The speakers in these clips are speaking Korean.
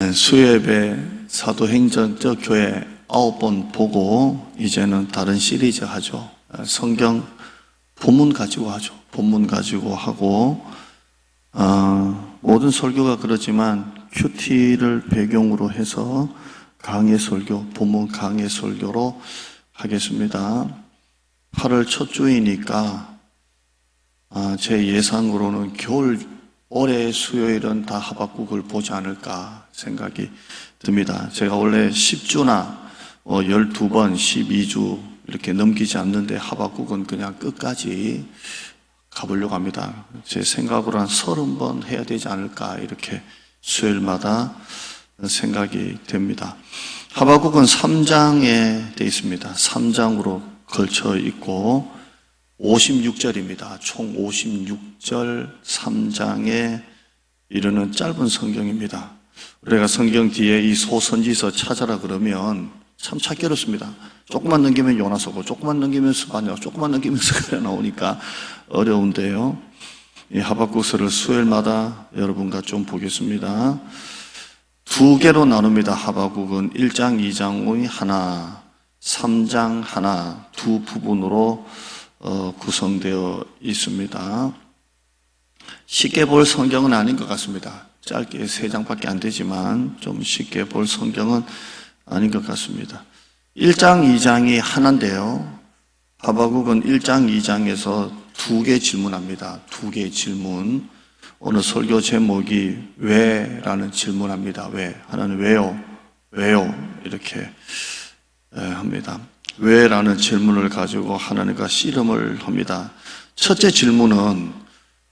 수요예배 사도행전 저 교회 9번 보고 이제는 다른 시리즈 하죠. 성경 본문 가지고 하죠. 본문 가지고 하고 모든 설교가 그렇지만 큐티를 배경으로 해서 강해 설교, 본문 강해 설교로 하겠습니다. 8월 첫 주이니까 제 예상으로는 올해 수요일은 다 하박국을 보지 않을까 생각이 듭니다. 제가 원래 10주나 12번, 12주 이렇게 넘기지 않는데 하박국은 그냥 끝까지 가보려고 합니다. 제 생각으로 한 30번 해야 되지 않을까 이렇게 수요일마다 생각이 됩니다. 하박국은 3장에 되어 있습니다. 3장으로 걸쳐 있고 56절입니다. 총 56절 3장에 이르는 짧은 성경입니다. 우리가 성경 뒤에 이 소선지서 찾아라 그러면 참 찾기 어렵습니다. 조금만 넘기면 요나서고, 조금만 넘기면 스바냐, 조금만 넘기면 스가랴 나오니까 어려운데요. 이 하박국서를 수요일마다 여러분과 좀 보겠습니다. 두 개로 나눕니다. 하박국은 1장, 2장의 하나, 3장 하나, 두 부분으로 구성되어 있습니다. 쉽게 볼 성경은 아닌 것 같습니다. 짧게 3장밖에 안 되지만 좀 쉽게 볼 성경은 아닌 것 같습니다. 1장, 2장이 하나인데요. 하박국은 1장, 2장에서 2개 질문합니다. 2개 질문. 오늘 설교 제목이 왜? 라는 질문합니다. 왜? 하나는 왜요? 왜요? 이렇게 합니다. 왜? 라는 질문을 가지고 하나님과 씨름을 합니다. 첫째 질문은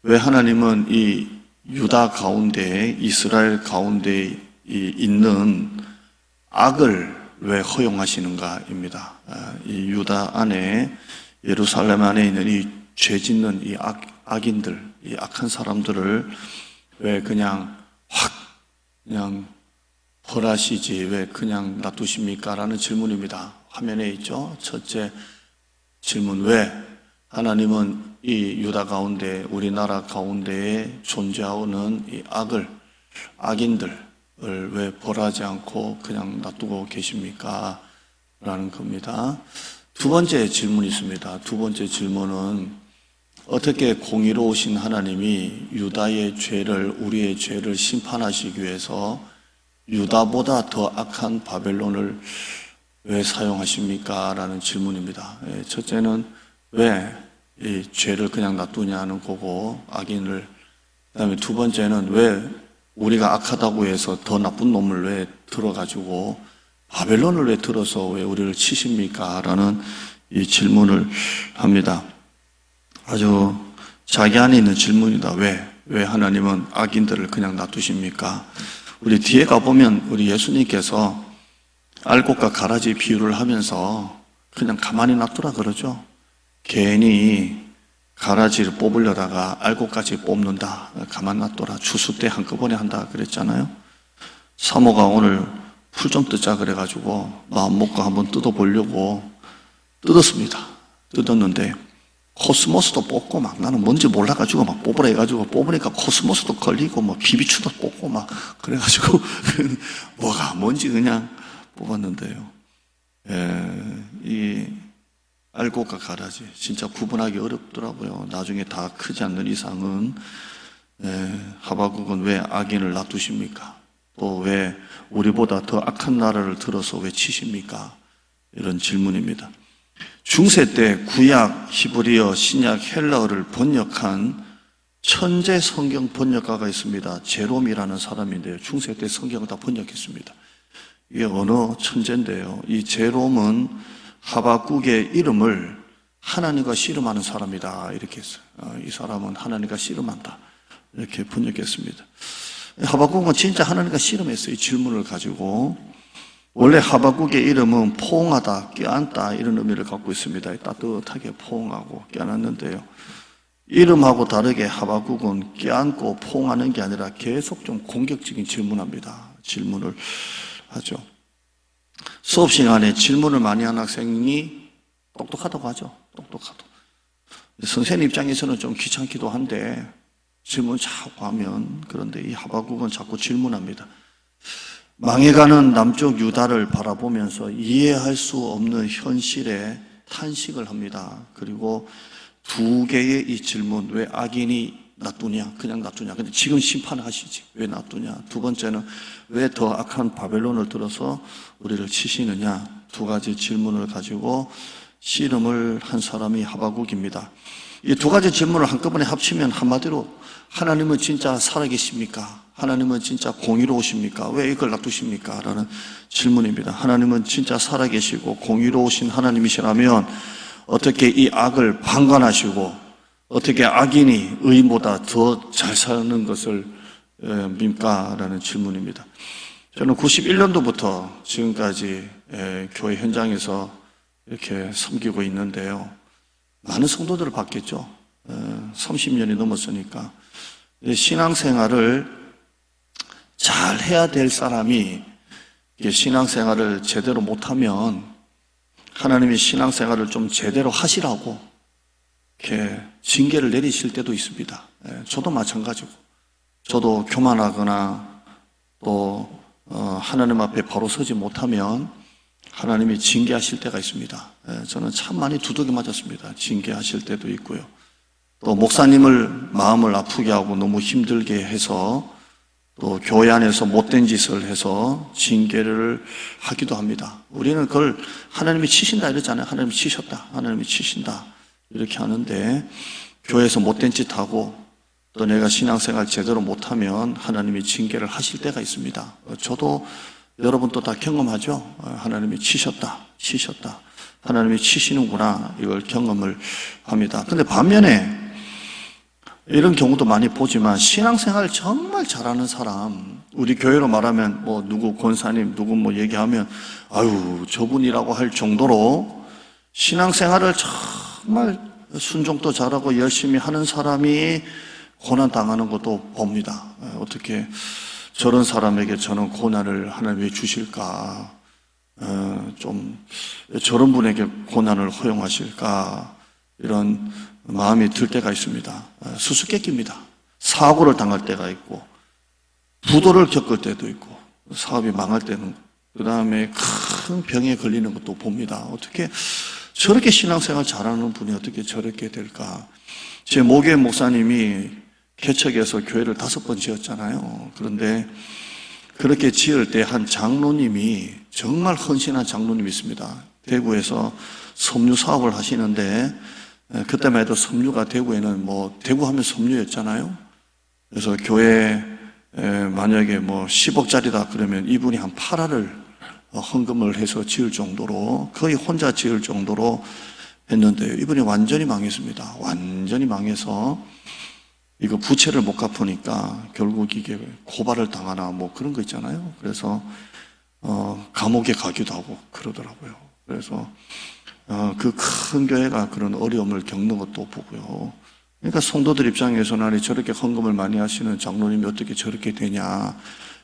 왜 하나님은 이 유다 가운데, 이스라엘 가운데 있는 악을 왜 허용하시는가입니다. 이 유다 안에, 예루살렘 안에 있는 이 죄 짓는 이 악인들, 이 악한 사람들을 왜 그냥 그냥 벌하시지 왜 그냥 놔두십니까? 라는 질문입니다. 화면에 있죠? 첫째 질문, 왜 하나님은 이 유다 가운데, 우리나라 가운데에 존재하는 이 악인들을 왜 벌하지 않고 그냥 놔두고 계십니까? 라는 겁니다. 두 번째 질문이 있습니다. 두 번째 질문은 어떻게 공의로우신 하나님이 유다의 죄를, 우리의 죄를 심판하시기 위해서 유다보다 더 악한 바벨론을 왜 사용하십니까? 라는 질문입니다. 첫째는 왜 이 죄를 그냥 놔두냐는 거고, 악인을. 그 다음에 두 번째는 왜 우리가 악하다고 해서 더 나쁜 놈을 왜 들어가지고 바벨론을 왜 들어서 왜 우리를 치십니까? 라는 이 질문을 합니다. 아주 자기 안에 있는 질문이다. 왜 하나님은 악인들을 그냥 놔두십니까? 우리 뒤에 가보면 우리 예수님께서 알곡과 가라지 비유를 하면서 그냥 가만히 놔두라 그러죠. 괜히 가라지를 뽑으려다가 알곡까지 뽑는다. 가만 놔둬라. 추수 때 한꺼번에 한다 그랬잖아요. 사모가 오늘 풀 좀 뜯자 그래가지고 마음 먹고 한번 뜯어보려고 뜯었습니다. 뜯었는데 코스모스도 뽑고 막 나는 뭔지 몰라가지고 막 뽑으라 해가지고 뽑으니까 코스모스도 걸리고 뭐 비비추도 뽑고 막 그래가지고 뭐가 뭔지 그냥 뽑았는데요. 이 알곡과 가라지 진짜 구분하기 어렵더라고요. 나중에 다 크지 않는 이상은. 하박국은 왜 악인을 놔두십니까? 또 왜 우리보다 더 악한 나라를 들어서 왜 치십니까? 이런 질문입니다. 중세 때 구약 히브리어, 신약 헬라어를 번역한 천재 성경 번역가가 있습니다. 제롬이라는 사람인데요. 중세 때 성경을 다 번역했습니다. 이게 언어 천재인데요. 이 제롬은 하박국의 이름을 하나님과 씨름하는 사람이다 이렇게 했어요. 이 사람은 하나님과 씨름한다 이렇게 번역했습니다. 하박국은 진짜 하나님과 씨름했어요. 이 질문을 가지고. 원래 하박국의 이름은 포옹하다, 껴안다 이런 의미를 갖고 있습니다. 따뜻하게 포옹하고 껴안았는데요. 이름하고 다르게 하박국은 껴안고 포옹하는 게 아니라 계속 좀 공격적인 질문을 하죠. 수업 시간에 질문을 많이 하는 학생이 똑똑하다고 하죠. 똑똑하다. 선생님 입장에서는 좀 귀찮기도 한데 질문 자꾸 하면, 그런데 이 하박국은 자꾸 질문합니다. 망해가는 남쪽 유다를 바라보면서 이해할 수 없는 현실에 탄식을 합니다. 그리고 두 개의 이 질문, 왜 악인이 놔두냐, 그냥 놔두냐. 근데 지금 심판하시지, 왜 놔두냐. 두 번째는 왜 더 악한 바벨론을 들어서 우리를 치시느냐. 두 가지 질문을 가지고 씨름을 한 사람이 하박국입니다. 이 두 가지 질문을 한꺼번에 합치면 한마디로 하나님은 진짜 살아계십니까? 하나님은 진짜 공의로우십니까? 왜 이걸 놔두십니까? 라는 질문입니다. 하나님은 진짜 살아계시고 공의로우신 하나님이시라면 어떻게 이 악을 방관하시고 어떻게 악인이 의인보다 더 잘 사는 것을 밉까? 라는 질문입니다. 저는 91년도부터 지금까지 교회 현장에서 이렇게 섬기고 있는데요. 많은 성도들을 봤겠죠. 30년이 넘었으니까. 신앙생활을 잘 해야 될 사람이 신앙생활을 제대로 못하면 하나님이 신앙생활을 좀 제대로 하시라고 이렇게 징계를 내리실 때도 있습니다. 저도 마찬가지고, 저도 교만하거나 또 하나님 앞에 바로 서지 못하면 하나님이 징계하실 때가 있습니다. 저는 참 많이 두들겨 맞았습니다. 징계하실 때도 있고요. 또 목사님을 마음을 아프게 하고 너무 힘들게 해서 또 교회 안에서 못된 짓을 해서 징계를 하기도 합니다. 우리는 그걸 하나님이 치신다 이러잖아요. 하나님이 치셨다, 하나님이 치신다 이렇게 하는데, 교회에서 못된 짓 하고 또 내가 신앙생활 제대로 못하면 하나님이 징계를 하실 때가 있습니다. 저도 여러분도 다 경험하죠. 하나님이 치셨다, 하나님이 치시는구나, 이걸 경험을 합니다. 근데 반면에 이런 경우도 많이 보지만 신앙생활 정말 잘하는 사람, 우리 교회로 말하면 뭐 누구 권사님 누구 뭐 얘기하면 아유 저분이라고 할 정도로 신앙생활을 정말 순종도 잘하고 열심히 하는 사람이 고난 당하는 것도 봅니다. 어떻게 저런 사람에게 저는 고난을 하나님이 주실까? 좀 저런 분에게 고난을 허용하실까? 이런 마음이 들 때가 있습니다. 수수께끼입니다. 사고를 당할 때가 있고, 부도를 겪을 때도 있고, 사업이 망할 때는, 그 다음에 큰 병에 걸리는 것도 봅니다. 어떻게 저렇게 신앙생활 잘하는 분이 어떻게 저렇게 될까? 제 모교회 목사님이 개척해서 교회를 5번 지었잖아요. 그런데 그렇게 지을 때 한 장로님이, 정말 헌신한 장로님이 있습니다. 대구에서 섬유 사업을 하시는데, 그때만 해도 섬유가 대구에는 뭐 대구 하면 섬유였잖아요. 그래서 교회 만약에 뭐 10억짜리다 그러면 이분이 한 8알을 헌금을 해서 지을 정도로, 거의 혼자 지을 정도로 했는데요. 이분이 완전히 망했습니다. 완전히 망해서 이거 부채를 못 갚으니까 결국 이게 고발을 당하나 뭐 그런 거 있잖아요. 그래서 감옥에 가기도 하고 그러더라고요. 그래서 그 큰 교회가 그런 어려움을 겪는 것도 보고요. 그러니까 성도들 입장에서는 저렇게 헌금을 많이 하시는 장로님이 어떻게 저렇게 되냐,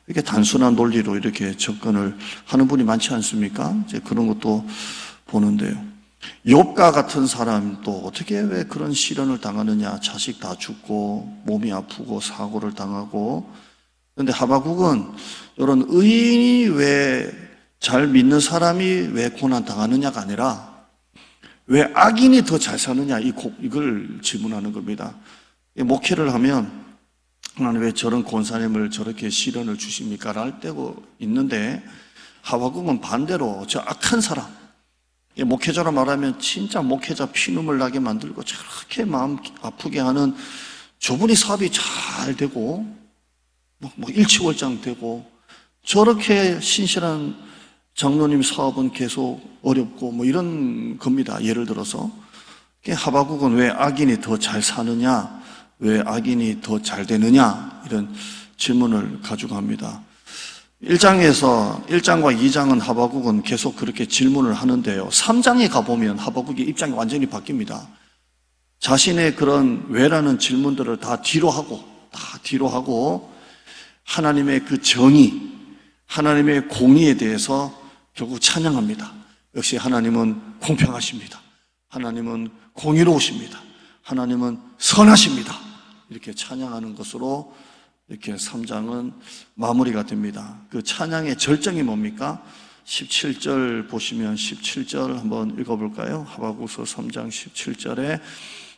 이렇게 단순한 논리로 이렇게 접근을 하는 분이 많지 않습니까? 이제 그런 것도 보는데요. 욥과 같은 사람도 어떻게 왜 그런 시련을 당하느냐, 자식 다 죽고 몸이 아프고 사고를 당하고. 그런데 하박국은 이런 의인이 왜 잘 믿는 사람이 왜 고난 당하느냐가 아니라 왜 악인이 더 잘 사느냐, 이걸 질문하는 겁니다. 목회를 하면 하나님 왜 저런 권사님을 저렇게 시련을 주십니까? 랄 때고 있는데, 하박국은 반대로 저 악한 사람, 목회자로 말하면 진짜 목회자 피눈물 나게 만들고 저렇게 마음 아프게 하는 저분이 사업이 잘 되고 뭐 일치월장 되고, 저렇게 신실한 장로님 사업은 계속 어렵고 뭐 이런 겁니다. 예를 들어서 하박국은 왜 악인이 더 잘 사느냐, 왜 악인이 더 잘 되느냐, 이런 질문을 가지고 합니다. 1장과 2장은 하박국은 계속 그렇게 질문을 하는데요. 3장에 가보면 하박국의 입장이 완전히 바뀝니다. 자신의 그런 왜라는 질문들을 다 뒤로 하고 하나님의 그 정의, 하나님의 공의에 대해서 결국 찬양합니다. 역시 하나님은 공평하십니다. 하나님은 공의로우십니다. 하나님은 선하십니다. 이렇게 찬양하는 것으로 이렇게 3장은 마무리가 됩니다. 그 찬양의 절정이 뭡니까? 17절 보시면 17절 한번 읽어볼까요? 하박국서 3장 17절에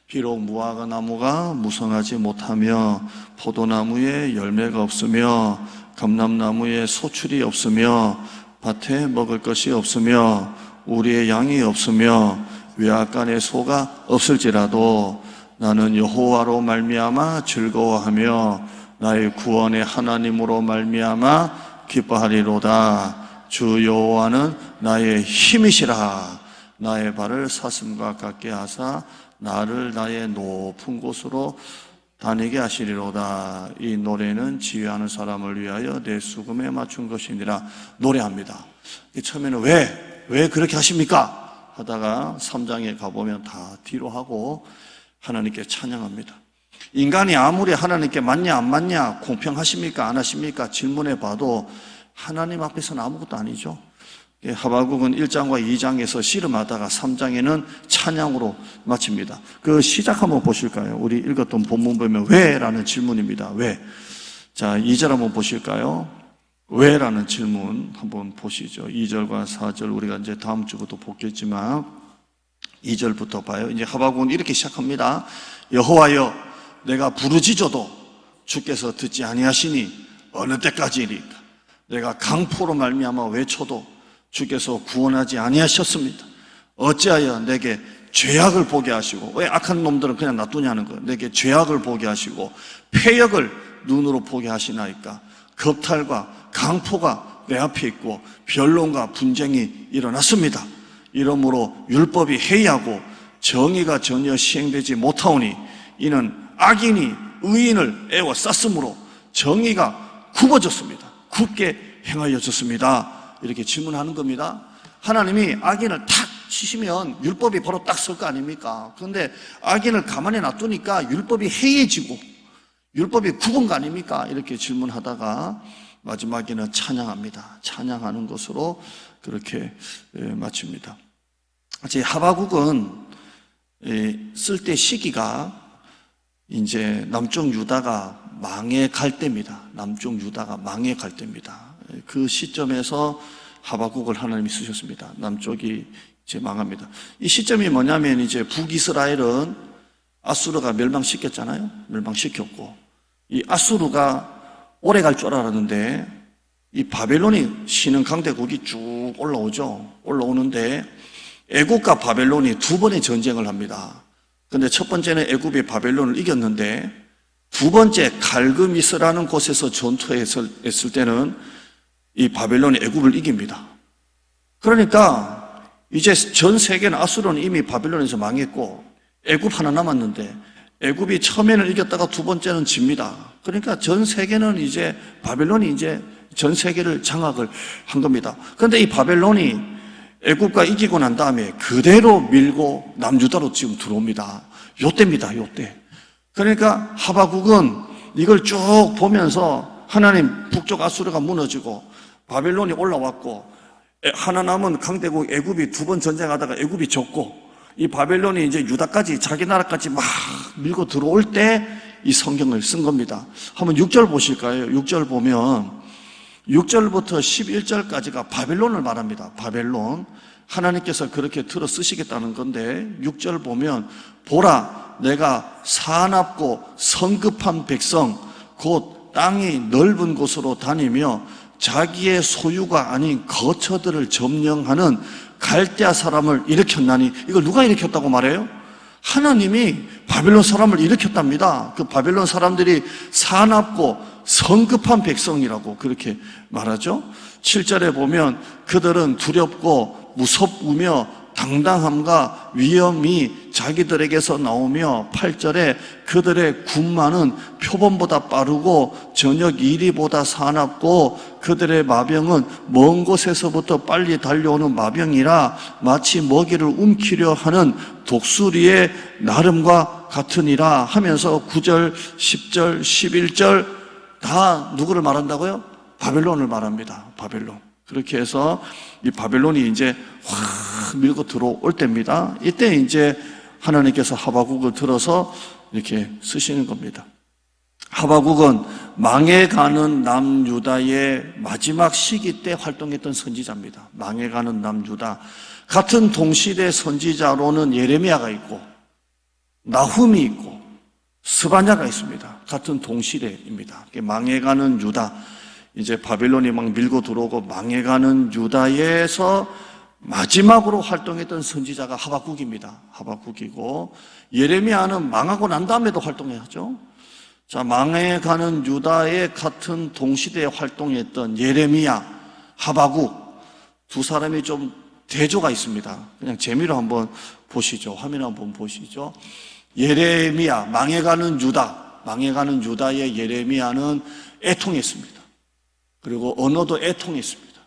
비록 무화과 나무가 무성하지 못하며 포도나무에 열매가 없으며 감람나무에 소출이 없으며 밭에 먹을 것이 없으며 우리의 양이 없으며 외압간에 소가 없을지라도 나는 여호와로 말미암아 즐거워하며 나의 구원의 하나님으로 말미암아 기뻐하리로다. 주 여호와는 나의 힘이시라. 나의 발을 사슴과 같게 하사 나를 나의 높은 곳으로 다니게 하시리로다. 이 노래는 지휘하는 사람을 위하여 내 수금에 맞춘 것이니라. 노래합니다. 처음에는 왜 그렇게 하십니까? 하다가 3장에 가보면 다 뒤로 하고 하나님께 찬양합니다. 인간이 아무리 하나님께 맞냐 안 맞냐, 공평하십니까 안 하십니까 질문해 봐도 하나님 앞에서는 아무것도 아니죠. 하박국은 1장과 2장에서 씨름하다가 3장에는 찬양으로 마칩니다. 그 시작 한번 보실까요? 우리 읽었던 본문 보면 왜? 라는 질문입니다. 왜? 자, 2절 한번 보실까요? 왜? 라는 질문 한번 보시죠. 2절과 4절 우리가 이제 다음 주부터 보겠지만 2절부터 봐요. 이제 하박국은 이렇게 시작합니다. 여호와여, 내가 부르짖어도 주께서 듣지 아니하시니 어느 때까지이리까? 내가 강포로 말미암아 외쳐도 주께서 구원하지 아니하셨습니다. 어찌하여 내게 죄악을 보게 하시고, 왜 악한 놈들은 그냥 놔두냐는 거예요. 내게 죄악을 보게 하시고 패역을 눈으로 보게 하시나이까? 겁탈과 강포가 내 앞에 있고 변론과 분쟁이 일어났습니다. 이러므로 율법이 해이하고 정의가 전혀 시행되지 못하오니 이는 악인이 의인을 애워쌌으므로 정의가 굽어졌습니다. 굳게 행하여졌습니다. 이렇게 질문하는 겁니다. 하나님이 악인을 탁 치시면 율법이 바로 딱 설 거 아닙니까? 그런데 악인을 가만히 놔두니까 율법이 해이해지고 율법이 굽은 거 아닙니까? 이렇게 질문하다가 마지막에는 찬양합니다. 찬양하는 것으로 그렇게 마칩니다. 제 하박국은 쓸 때 시기가 이제 남쪽 유다가 망해 갈 때입니다. 남쪽 유다가 망해 갈 때입니다. 그 시점에서 하박국을 하나님이 쓰셨습니다. 남쪽이 이제 망합니다. 이 시점이 뭐냐면 이제 북이스라엘은 아수르가 멸망시켰잖아요. 멸망시켰고 이 아수르가 오래 갈 줄 알았는데 이 바벨론이 신흥 강대국이 쭉 올라오죠. 올라오는데 애국과 바벨론이 두 번의 전쟁을 합니다. 그런데 첫 번째는 애굽이 바벨론을 이겼는데 두 번째 갈그미스라는 곳에서 전투했을 때는 이 바벨론이 애굽을 이깁니다. 그러니까 이제 전 세계는 아수르는 이미 바벨론에서 망했고 애굽 하나 남았는데 애굽이 처음에는 이겼다가 두 번째는 집니다. 그러니까 전 세계는 이제 바벨론이 이제 전 세계를 장악을 한 겁니다. 그런데 이 바벨론이 애굽과 이기고 난 다음에 그대로 밀고 남유다로 지금 들어옵니다. 요때입니다. 요때. 그러니까 하박국은 이걸 쭉 보면서 하나님 북쪽 아수르가 무너지고 바벨론이 올라왔고 하나 남은 강대국 애굽이 두 번 전쟁하다가 애굽이 졌고 이 바벨론이 이제 유다까지 자기 나라까지 막 밀고 들어올 때 이 성경을 쓴 겁니다. 한번 6절 보실까요? 6절 보면 6절부터 11절까지가 바벨론을 말합니다. 바벨론. 하나님께서 그렇게 들어 쓰시겠다는 건데 6절 보면 보라 내가 사납고 성급한 백성 곧 땅이 넓은 곳으로 다니며 자기의 소유가 아닌 거처들을 점령하는 갈대아 사람을 일으켰나니 이걸 누가 일으켰다고 말해요? 하나님이 바벨론 사람을 일으켰답니다. 그 바벨론 사람들이 사납고 성급한 백성이라고 그렇게 말하죠. 7절에 보면 그들은 두렵고 무섭으며 당당함과 위엄이 자기들에게서 나오며 8절에 그들의 군마는 표범보다 빠르고 저녁 이리보다 사납고 그들의 마병은 먼 곳에서부터 빨리 달려오는 마병이라 마치 먹이를 움키려 하는 독수리의 나름과 같으니라 하면서 9절, 10절, 11절 다 누구를 말한다고요? 바벨론을 말합니다. 바벨론. 그렇게 해서 이 바벨론이 이제 확 밀고 들어올 때입니다. 이때 이제 하나님께서 하박국을 들어서 이렇게 쓰시는 겁니다. 하바국은 망해가는 남유다의 마지막 시기 때 활동했던 선지자입니다. 망해가는 남유다. 같은 동시대 선지자로는 예레미야가 있고 나훔이 있고 스바냐가 있습니다. 같은 동시대입니다. 망해가는 유다, 이제 바빌론이 막 밀고 들어오고 망해가는 유다에서 마지막으로 활동했던 선지자가 하박국입니다. 하박국이고 예레미야는 망하고 난 다음에도 활동해야죠. 자, 망해가는 유다의 같은 동시대에 활동했던 예레미야, 하박국 두 사람이 좀 대조가 있습니다. 그냥 재미로 한번 보시죠. 화면 한번 보시죠. 예레미야, 망해가는 유다의 예레미야는 애통했습니다. 그리고 언어도 애통했습니다.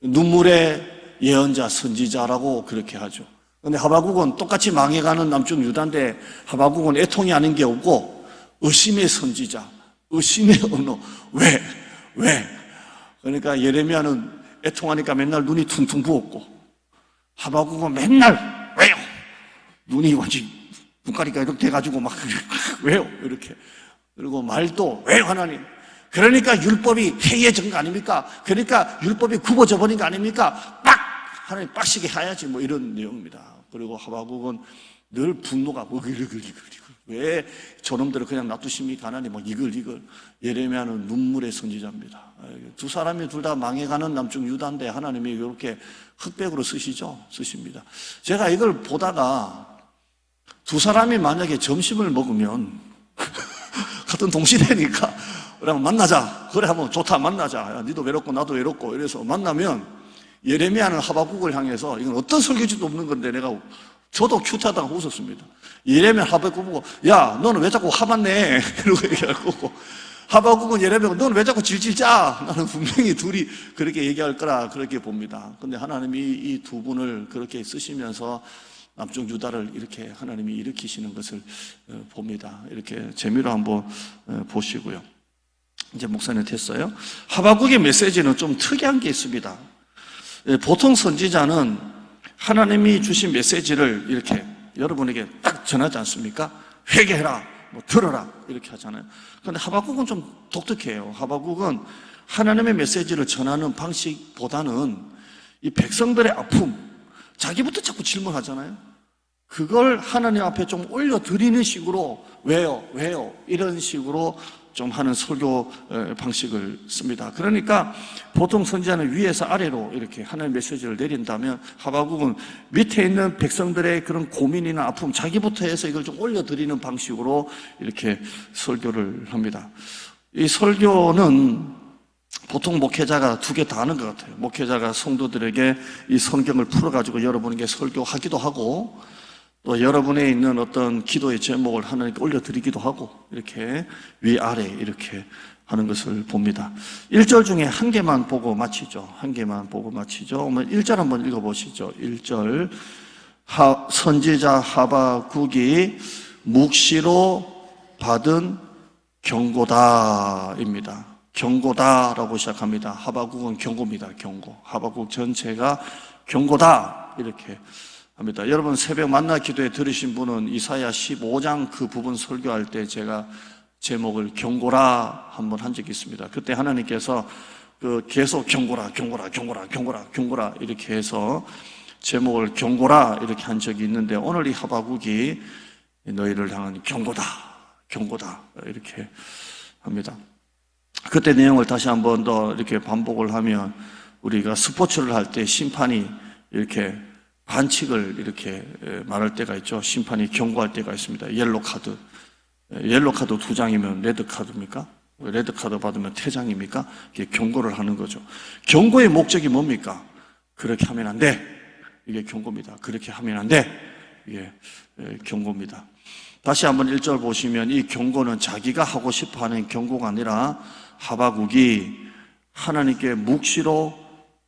눈물의 예언자, 선지자라고 그렇게 하죠. 그런데 하박국은 똑같이 망해가는 남쪽 유다인데 하박국은 애통이 아닌 게 없고 의심의 선지자, 의심의 언어. 왜? 그러니까 예레미야는 애통하니까 맨날 눈이 퉁퉁 부었고 하박국은 맨날 왜요? 눈이 완전 눈가리가 이렇게 돼가지고 막 왜요? 이렇게. 그리고 말도 왜요 하나님? 그러니까 율법이 해이해진 거 아닙니까? 그러니까 율법이 굽어져 버린 거 아닙니까? 하나님 빡시게 해야지 뭐 이런 내용입니다. 그리고 하박국은 늘 분노가 이글 왜 저놈들을 그냥 놔두십니까? 하나님 막 이글. 예레미야는 눈물의 선지자입니다. 두 사람이 둘 다 망해가는 남쪽 유다인데 하나님이 이렇게 흑백으로 쓰십니다. 제가 이걸 보다가 두 사람이 만약에 점심을 먹으면 같은 동시대니까 그러면 만나자. 그래 하면 좋다 만나자. 야, 니도 외롭고 나도 외롭고 이래서 만나면 예레미야는 하박국을 향해서 이건 어떤 설교지도 없는 건데 저도 큐트하다가 웃었습니다. 예레미야 하박국 보고 야 너는 왜 자꾸 화만 내? 이러고 얘기할 거고 하박국은 예레미야가 너는 왜 자꾸 질질 짜? 나는 분명히 둘이 그렇게 얘기할 거라 그렇게 봅니다. 근데 하나님이 이 두 분을 그렇게 쓰시면서 남쪽 유다를 이렇게 하나님이 일으키시는 것을 봅니다. 이렇게 재미로 한번 보시고요. 이제 목사님 됐어요. 하박국의 메시지는 좀 특이한 게 있습니다. 보통 선지자는 하나님이 주신 메시지를 이렇게 여러분에게 딱 전하지 않습니까? 회개해라, 뭐 들어라 이렇게 하잖아요. 그런데 하박국은 좀 독특해요. 하박국은 하나님의 메시지를 전하는 방식보다는 이 백성들의 아픔, 자기부터 자꾸 질문하잖아요. 그걸 하나님 앞에 좀 올려드리는 식으로 왜요? 이런 식으로 좀 하는 설교 방식을 씁니다. 그러니까 보통 선지자는 위에서 아래로 이렇게 하나님의 메시지를 내린다면 하박국은 밑에 있는 백성들의 그런 고민이나 아픔 자기부터 해서 이걸 좀 올려드리는 방식으로 이렇게 설교를 합니다. 이 설교는 보통 목회자가 두 개 다 하는 것 같아요. 목회자가 성도들에게 이 성경을 풀어가지고 여러분에게 설교하기도 하고 또 여러분에 있는 어떤 기도의 제목을 하나님께 올려드리기도 하고 이렇게 위아래 이렇게 하는 것을 봅니다. 1절 중에 한 개만 보고 마치죠. 1절 한번 읽어보시죠. 1절 선지자 하박국이 묵시로 받은 경고다입니다. 경고다라고 시작합니다. 하박국은 경고입니다. 경고. 하박국 전체가 경고다 이렇게 합니다. 여러분 새벽 만나 기도에 들으신 분은 이사야 15장 그 부분 설교할 때 제가 제목을 경고라 한번 한 적이 있습니다. 그때 하나님께서 계속 경고라 이렇게 해서 제목을 경고라 이렇게 한 적이 있는데 오늘 이 하박국이 너희를 향한 경고다 이렇게 합니다. 그때 내용을 다시 한번 더 이렇게 반복을 하면 우리가 스포츠를 할 때 심판이 이렇게 반칙을 이렇게 말할 때가 있죠. 심판이 경고할 때가 있습니다. 옐로 카드 2장이면 레드 카드입니까? 레드 카드 받으면 퇴장입니까? 이게 경고를 하는 거죠. 경고의 목적이 뭡니까? 그렇게 하면 안 돼. 이게 경고입니다. 그렇게 하면 안 돼. 이게 경고입니다. 다시 한번 1절 보시면 이 경고는 자기가 하고 싶어 하는 경고가 아니라 하박국이 하나님께 묵시로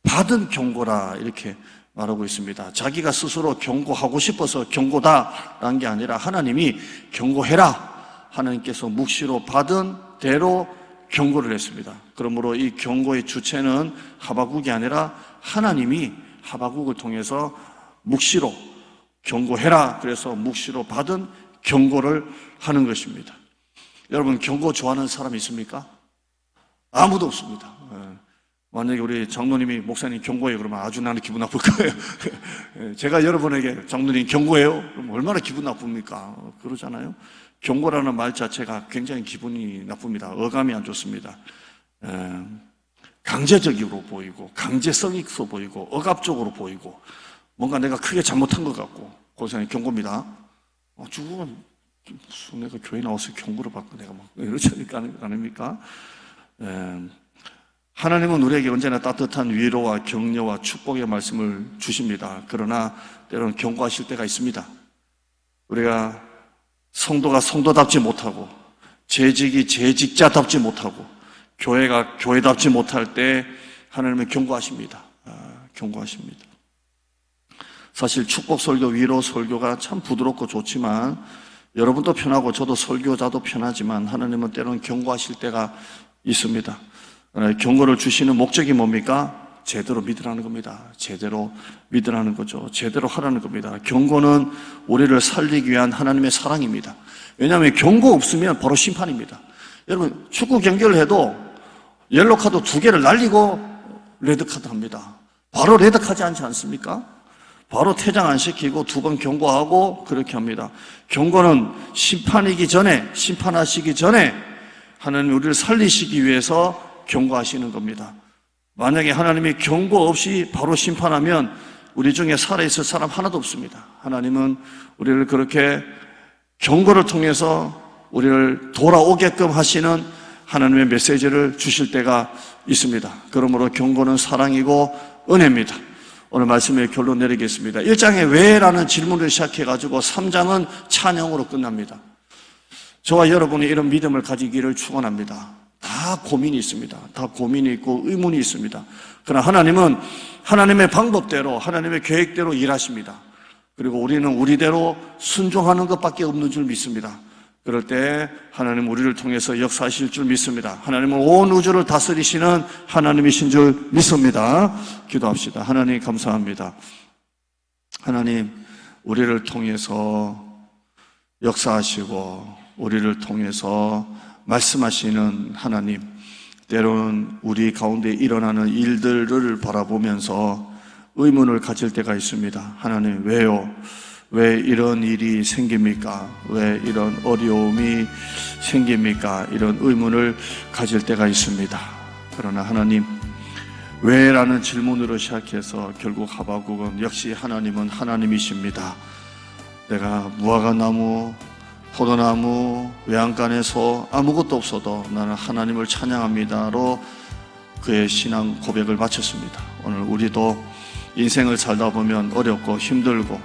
받은 경고라 이렇게 말하고 있습니다. 자기가 스스로 경고하고 싶어서 경고다라는 게 아니라 하나님이 경고해라. 하나님께서 묵시로 받은 대로 경고를 했습니다. 그러므로 이 경고의 주체는 하박국이 아니라 하나님이 하박국을 통해서 묵시로 경고해라. 그래서 묵시로 받은 경고를 하는 것입니다. 여러분, 경고 좋아하는 사람이 있습니까? 아무도 없습니다. 만약에 우리 장로님이 목사님 경고해요 그러면 아주 나는 기분 나쁠 거예요. 제가 여러분에게 장로님 경고해요? 그럼 얼마나 기분 나쁩니까? 그러잖아요. 경고라는 말 자체가 굉장히 기분이 나쁩니다. 어감이 안 좋습니다. 강제적으로 보이고 강제성 있어 보이고 억압적으로 보이고 뭔가 내가 크게 잘못한 것 같고 그래서 경고입니다. 죽으면 무슨 내가 교회 나와서 경고를 받고 내가 막 이러지 않습니까? 하나님은 우리에게 언제나 따뜻한 위로와 격려와 축복의 말씀을 주십니다. 그러나 때로는 경고하실 때가 있습니다. 우리가 성도가 성도답지 못하고 재직이 재직자답지 못하고 교회가 교회답지 못할 때 하나님은 경고하십니다. 경고하십니다. 사실 축복 설교, 위로 설교가 참 부드럽고 좋지만 여러분도 편하고 저도 설교자도 편하지만 하나님은 때로는 경고하실 때가 있습니다. 경고를 주시는 목적이 뭡니까? 제대로 믿으라는 겁니다. 제대로 믿으라는 거죠. 제대로 하라는 겁니다. 경고는 우리를 살리기 위한 하나님의 사랑입니다. 왜냐하면 경고 없으면 바로 심판입니다. 여러분, 축구 경기를 해도 옐로카드 2개를 날리고 레드카드 합니다. 바로 레드카드 하지 않습니까? 바로 퇴장 안 시키고 2번 경고하고 그렇게 합니다. 경고는 심판이기 전에, 심판하시기 전에 하나님 우리를 살리시기 위해서 경고하시는 겁니다. 만약에 하나님이 경고 없이 바로 심판하면 우리 중에 살아있을 사람 하나도 없습니다. 하나님은 우리를 그렇게 경고를 통해서 우리를 돌아오게끔 하시는 하나님의 메시지를 주실 때가 있습니다. 그러므로 경고는 사랑이고 은혜입니다. 오늘 말씀의 결론 내리겠습니다. 1장에 왜라는 질문을 시작해가지고 3장은 찬양으로 끝납니다. 저와 여러분이 이런 믿음을 가지기를 축원합니다. 다 고민이 있습니다. 다 고민이 있고 의문이 있습니다. 그러나 하나님은 하나님의 방법대로 하나님의 계획대로 일하십니다. 그리고 우리는 우리대로 순종하는 것밖에 없는 줄 믿습니다. 그럴 때 하나님 우리를 통해서 역사하실 줄 믿습니다. 하나님은 온 우주를 다스리시는 하나님이신 줄 믿습니다. 기도합시다. 하나님 감사합니다. 하나님 우리를 통해서 역사하시고 우리를 통해서 말씀하시는 하나님, 때로는 우리 가운데 일어나는 일들을 바라보면서 의문을 가질 때가 있습니다. 하나님, 왜요? 왜 이런 일이 생깁니까? 왜 이런 어려움이 생깁니까? 이런 의문을 가질 때가 있습니다. 그러나 하나님, 왜라는 질문으로 시작해서 결국 하박국은 역시 하나님은 하나님이십니다. 내가 무화과나무, 포도나무, 외양간에서 아무것도 없어도 나는 하나님을 찬양합니다로 그의 신앙 고백을 마쳤습니다. 오늘 우리도 인생을 살다 보면 어렵고 힘들고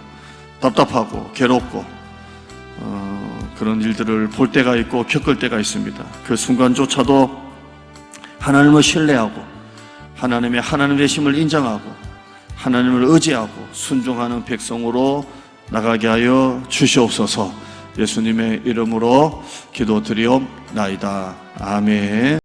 답답하고 괴롭고 그런 일들을 볼 때가 있고 겪을 때가 있습니다. 그 순간조차도 하나님을 신뢰하고 하나님의 되심을 인정하고 하나님을 의지하고 순종하는 백성으로 나가게 하여 주시옵소서. 예수님의 이름으로 기도드리옵나이다. 아멘.